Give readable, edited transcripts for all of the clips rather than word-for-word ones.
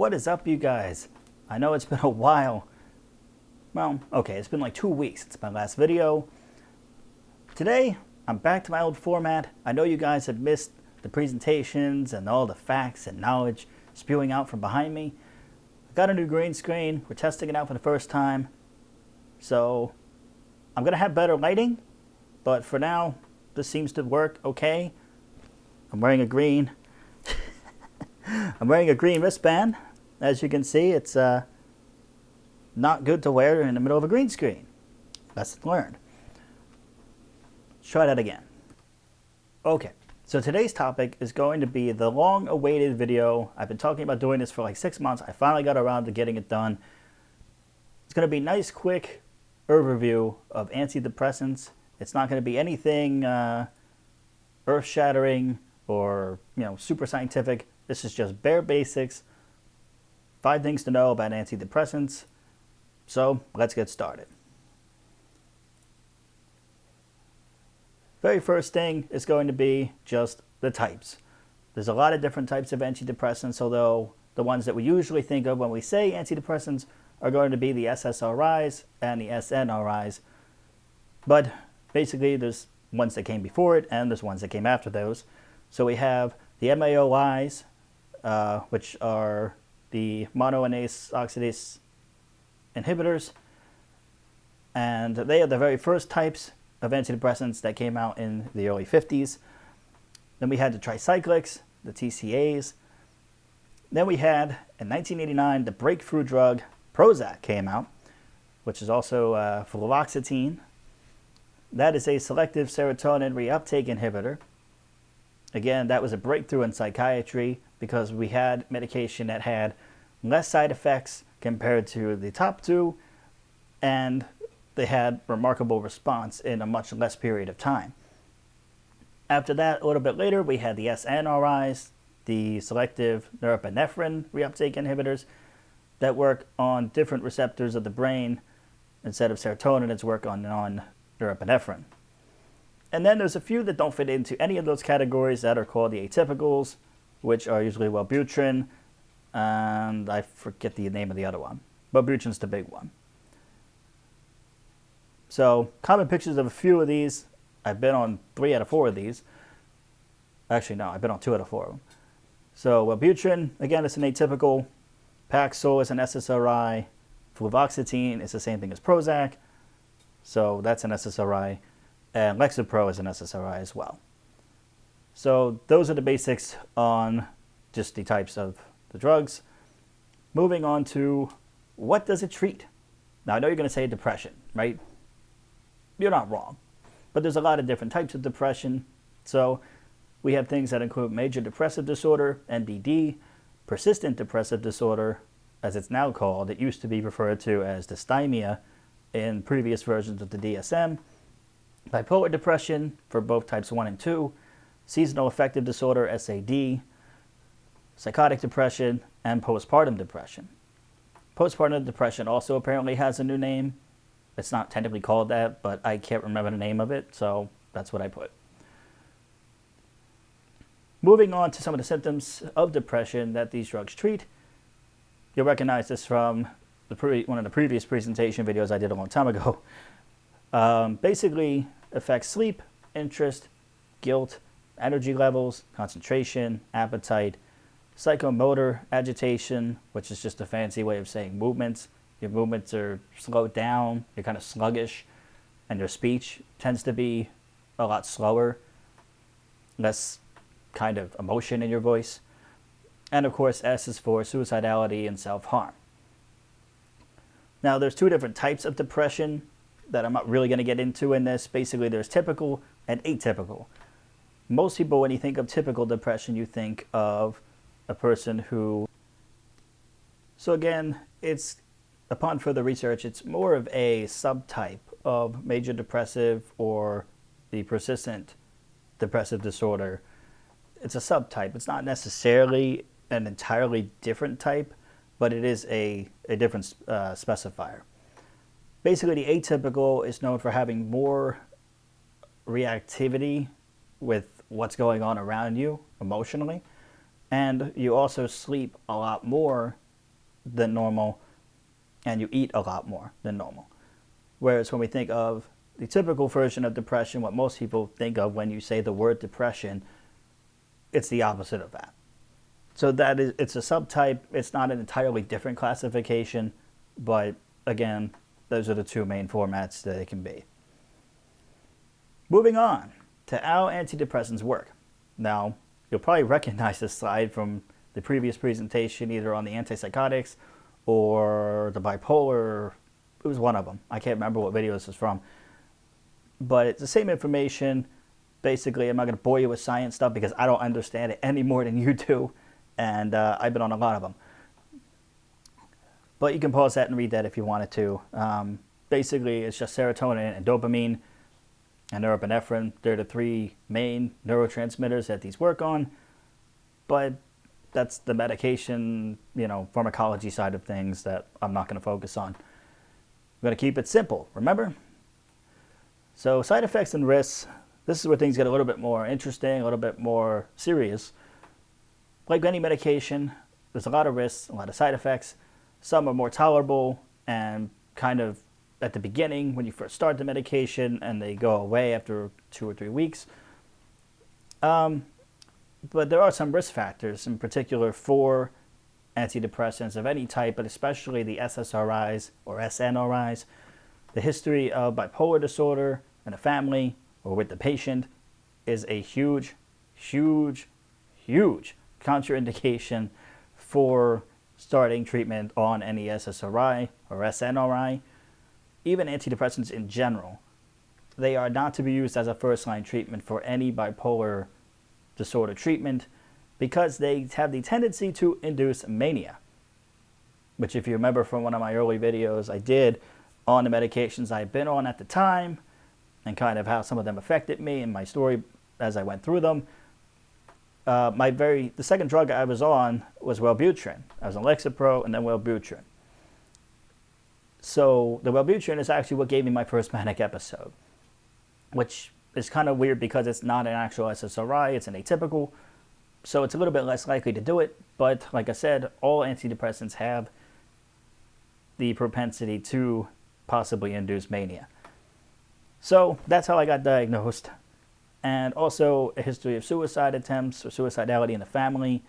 What is up, you guys? I know it's been a while. Well, okay, it's been like 2 weeks since my last video. Today, I'm back to my old format. I know you guys have missed the presentations and all the facts and knowledge spewing out from behind me. I got a new green screen. We're testing it out for the first time. So, I'm going to have better lighting, but for now, this seems to work okay. I'm wearing a green wristband. As you can see, it's not good to wear in the middle of a green screen. Lesson learned. Let's try that again. Okay, so today's topic is going to be the long-awaited video. I've been talking about doing this for like 6 months. I finally got around to getting it done. It's going to be a nice, quick overview of antidepressants. It's not going to be anything earth-shattering or super scientific. This is just bare basics. 5 things to know about antidepressants. So let's get started. Very first thing is going to be just the types. There's a lot of different types of antidepressants, although the ones that we usually think of when we say antidepressants are going to be the SSRIs and the SNRIs. But basically there's ones that came before it and there's ones that came after those. So we have the MAOIs, which are the monoamine oxidase inhibitors, and they are the very first types of antidepressants that came out in the early 50s. Then we had the tricyclics, the TCAs. Then we had, in 1989, the breakthrough drug Prozac came out, which is also fluoxetine. That is a selective serotonin reuptake inhibitor. Again, that was a breakthrough in psychiatry because we had medication that had less side effects compared to the top two, and they had remarkable response in a much less period of time. After that, a little bit later, we had the SNRIs, the selective norepinephrine reuptake inhibitors that work on different receptors of the brain. Instead of serotonin, it's work on norepinephrine. And then there's a few that don't fit into any of those categories that are called the atypicals, which are usually Wellbutrin, and I forget the name of the other one. Wellbutrin's the big one. So, common pictures of a few of these. I've been on 3 out of 4 of these. Actually, no, I've been on 2 out of 4 of them. So, Wellbutrin, again, it's an atypical. Paxil is an SSRI. Fluvoxetine is the same thing as Prozac. So, that's an SSRI. And Lexapro is an SSRI as well. So, those are the basics on just the types of the drugs. Moving on to what does it treat? Now, I know you're going to say depression, right? You're not wrong. But there's a lot of different types of depression. So we have things that include major depressive disorder, MDD, persistent depressive disorder, as it's now called. It used to be referred to as dysthymia in previous versions of the DSM. Bipolar depression for both types 1 and 2, seasonal affective disorder, SAD, psychotic depression, and postpartum depression. Postpartum depression also apparently has a new name. It's not technically called that, but I can't remember the name of it, so that's what I put. Moving on to some of the symptoms of depression that these drugs treat. You'll recognize this from one of the previous presentation videos I did a long time ago. Basically affects sleep, interest, guilt, energy levels, concentration, appetite, psychomotor agitation, which is just a fancy way of saying movements. Your movements are slowed down, you're kind of sluggish, and your speech tends to be a lot slower, less kind of emotion in your voice. And of course, S is for suicidality and self-harm. Now, there's 2 different types of depression that I'm not really going to get into in this. Basically, there's typical and atypical. Most people, when you think of typical depression, you think of a person who... So again, upon further research, it's more of a subtype of major depressive or the persistent depressive disorder. It's a subtype. It's not necessarily an entirely different type, but it is a different specifier. Basically, the atypical is known for having more reactivity with what's going on around you emotionally, and you also sleep a lot more than normal, and you eat a lot more than normal. Whereas when we think of the typical version of depression, what most people think of when you say the word depression, it's the opposite of that. So it's a subtype. It's not an entirely different classification, but again, those are the two main formats that it can be. Moving on to how antidepressants work. Now, you'll probably recognize this slide from the previous presentation, either on the antipsychotics or the bipolar. It was one of them. I can't remember what video this is from. But it's the same information. Basically, I'm not going to bore you with science stuff because I don't understand it any more than you do. And I've been on a lot of them. But you can pause that and read that if you wanted to. Basically, it's just serotonin and dopamine and norepinephrine. They're the three main neurotransmitters that these work on. But that's the medication, pharmacology side of things that I'm not going to focus on. I'm going to keep it simple, remember? So side effects and risks, this is where things get a little bit more interesting, a little bit more serious. Like any medication, there's a lot of risks, a lot of side effects. Some are more tolerable and kind of at the beginning when you first start the medication, and they go away after 2 or 3 weeks. But there are some risk factors, in particular for antidepressants of any type, but especially the SSRIs or SNRIs. The history of bipolar disorder in a family or with the patient is a huge, huge, huge contraindication for starting treatment on any SSRI or SNRI. Even antidepressants in general, they are not to be used as a first-line treatment for any bipolar disorder treatment because they have the tendency to induce mania, which, if you remember from one of my early videos I did on the medications I've been on at the time and kind of how some of them affected me and my story as I went through them. The second drug I was on was Wellbutrin. I was on Lexapro and then Wellbutrin. So the Wellbutrin is actually what gave me my first manic episode, which is kind of weird because it's not an actual SSRI, it's an atypical, so it's a little bit less likely to do it. But like I said, all antidepressants have the propensity to possibly induce mania. So that's how I got diagnosed. And also a history of suicide attempts or suicidality in the family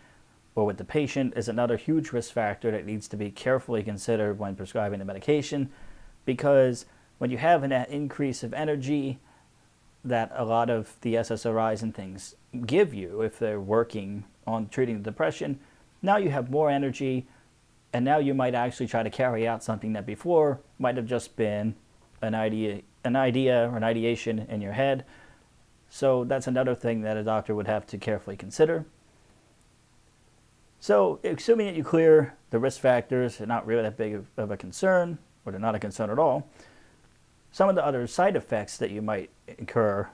or with the patient is another huge risk factor that needs to be carefully considered when prescribing the medication, because when you have an increase of energy that a lot of the SSRIs and things give you if they're working on treating the depression, now you have more energy, and now you might actually try to carry out something that before might have just been an idea or an ideation in your head. So that's another thing that a doctor would have to carefully consider. So assuming that you clear the risk factors, they're not really that big of a concern, or they're not a concern at all. Some of the other side effects that you might incur,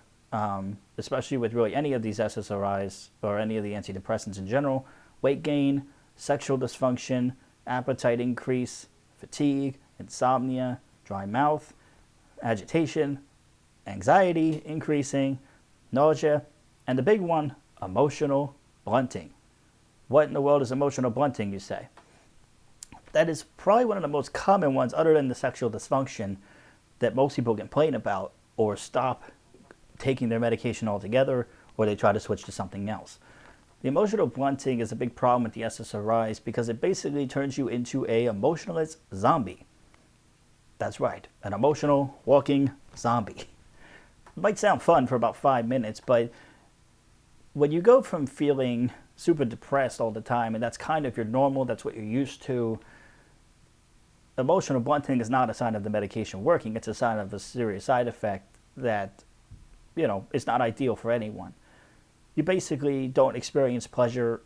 especially with really any of these SSRIs or any of the antidepressants in general: weight gain, sexual dysfunction, appetite increase, fatigue, insomnia, dry mouth, agitation, anxiety increasing, nausea, and the big one, emotional blunting. What in the world is emotional blunting, you say? That is probably one of the most common ones, other than the sexual dysfunction, that most people complain about or stop taking their medication altogether, or they try to switch to something else. The emotional blunting is a big problem with the SSRIs because it basically turns you into a emotionless zombie. That's right, an emotional walking zombie. It might sound fun for about 5 minutes, but when you go from feeling super depressed all the time, and that's kind of your normal, that's what you're used to, emotional blunting is not a sign of the medication working. It's a sign of a serious side effect that, is not ideal for anyone. You basically don't experience pleasure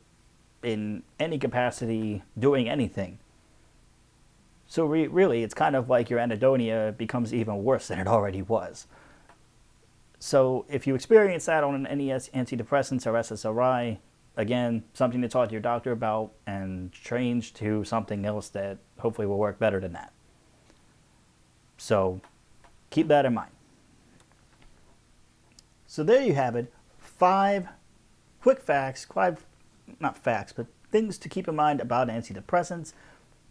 in any capacity doing anything. So really, it's kind of like your anhedonia becomes even worse than it already was. So if you experience that on any antidepressants or SSRI, again, something to talk to your doctor about and change to something else that hopefully will work better than that. So keep that in mind. So there you have it. 5 quick facts, not facts, but things to keep in mind about antidepressants.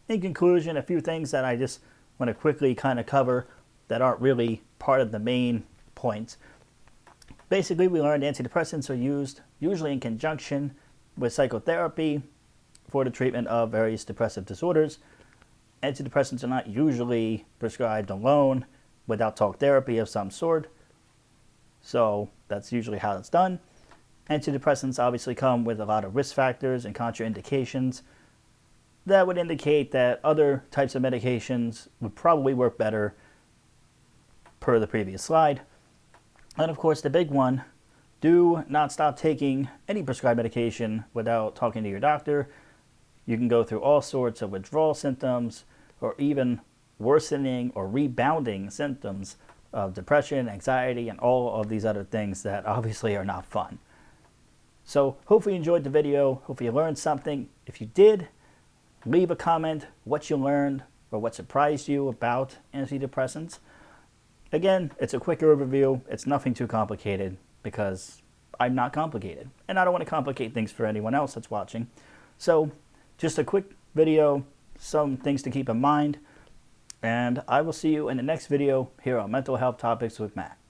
in conclusion, a few things that I just want to quickly kind of cover that aren't really part of the main points. Basically, we learned antidepressants are used usually in conjunction with psychotherapy for the treatment of various depressive disorders. Antidepressants are not usually prescribed alone without talk therapy of some sort. So that's usually how it's done. Antidepressants obviously come with a lot of risk factors and contraindications that would indicate that other types of medications would probably work better per the previous slide. And of course, the big one, do not stop taking any prescribed medication without talking to your doctor. You can go through all sorts of withdrawal symptoms or even worsening or rebounding symptoms of depression, anxiety, and all of these other things that obviously are not fun. So hopefully you enjoyed the video. Hopefully you learned something. If you did, leave a comment what you learned or what surprised you about antidepressants. Again, it's a quick overview. It's nothing too complicated because I'm not complicated. And I don't want to complicate things for anyone else that's watching. So just a quick video, some things to keep in mind. And I will see you in the next video here on Mental Health Topics with Matt.